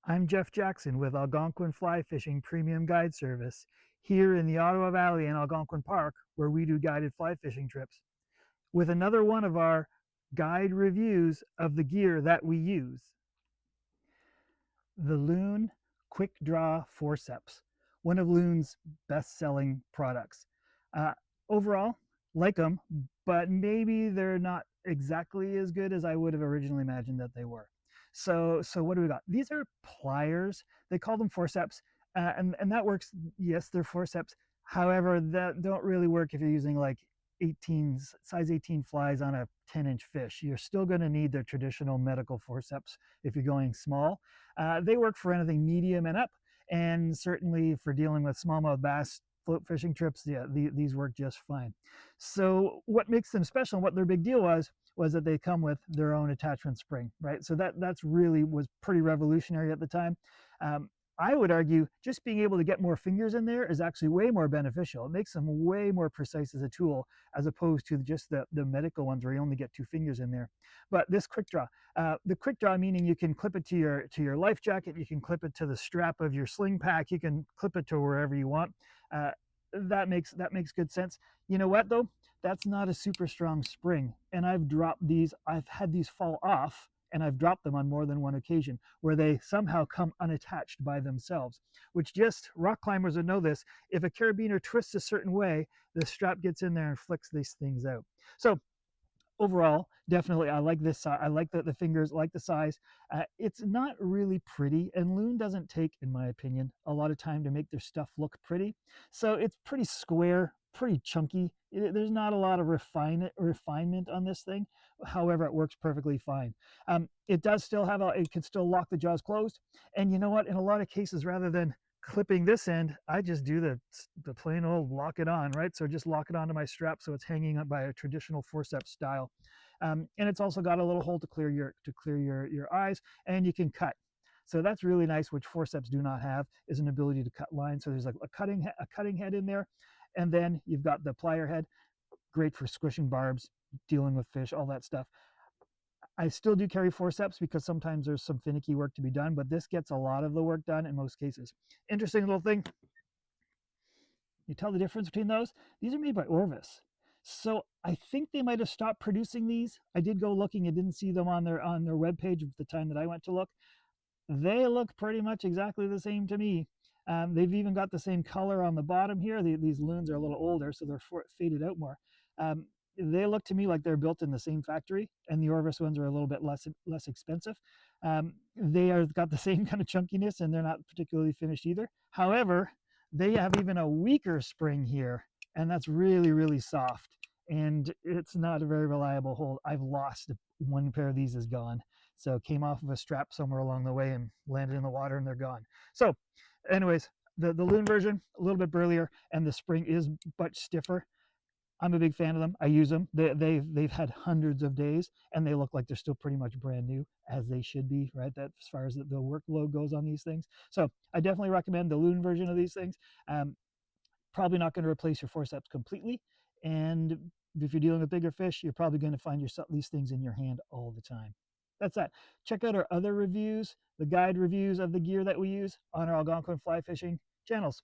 I'm Jeff Jackson with Algonquin Fly Fishing Premium Guide Service here in the Ottawa Valley in Algonquin Park, where we do guided fly fishing trips, with another one of our guide reviews of the gear that we use. The Loon Quick Draw forceps, one of Loon's best-selling products. Uh, Overall, like them, but maybe they're not exactly as good as I would have originally imagined that they were. So what do we got? These are pliers. They call them forceps, and that works. Yes, they're forceps. However, that don't really work if you're using like 18 size 18 flies on a 10-inch fish. You're still going to need their traditional medical forceps if you're going small. They work for anything medium and up, and certainly for dealing with smallmouth bass float fishing trips, yeah, these work just fine. So what makes them special and what their big deal was that they come with their own attachment spring, right? So that's really was pretty revolutionary at the time. I would argue just being able to get more fingers in there is actually way more beneficial. It makes them way more precise as a tool as opposed to just the medical ones where you only get 2 fingers in there. But this quick draw, the quick draw meaning you can clip it to your life jacket, you can clip it to the strap of your sling pack, you can clip it to wherever you want. That makes good sense. You know what though? That's not a super strong spring, and I've had these fall off, and I've dropped them on more than one occasion where they somehow come unattached by themselves, which just rock climbers would know this. If a carabiner twists a certain way, the strap gets in there and flicks these things out. So overall, definitely, I like this. I like the fingers, I like the size. It's not really pretty, and Loon doesn't take, in my opinion, a lot of time to make their stuff look pretty. So it's pretty square, pretty chunky. There's not a lot of refinement on this thing. However, it works perfectly fine. It does still have it can still lock the jaws closed. And you know what? In a lot of cases, rather than clipping this end, I just do the plain old lock it on, right? So just lock it onto my strap so it's hanging up by a traditional forceps style. And it's also got a little hole to clear your eyes, and you can cut. So that's really nice, which forceps do not have, is an ability to cut lines. So there's like a cutting head in there, and then you've got the plier head, great for squishing barbs, dealing with fish, all that stuff. I still do carry forceps because sometimes there's some finicky work to be done, but this gets a lot of the work done in most cases. Interesting little thing. You tell the difference between those? These are made by Orvis. So I think they might have stopped producing these. I did go looking and didn't see them on their webpage at the time that I went to look. They look pretty much exactly the same to me. They've even got the same color on the bottom here. These loons are a little older, so they're faded out more. They look to me like they're built in the same factory, and the Orvis ones are a little bit less expensive. They are got the same kind of chunkiness, and they're not particularly finished either. However, they have even a weaker spring here, and that's really soft, and it's not a very reliable hold. I've lost one pair of these is gone. So came off of a strap somewhere along the way and landed in the water, and they're gone. So anyways, the Loon version, a little bit burlier, and the spring is much stiffer. I'm a big fan of them. I use them. They've had hundreds of days, and they look like they're still pretty much brand new, as they should be, right? That as far as the workload goes on these things. So I definitely recommend the Loon version of these things. Probably not going to replace your forceps completely, and if you're dealing with bigger fish, you're probably going to find these things in your hand all the time. That's that. Check out our other reviews, the guide reviews of the gear that we use on our Algonquin Fly Fishing channels.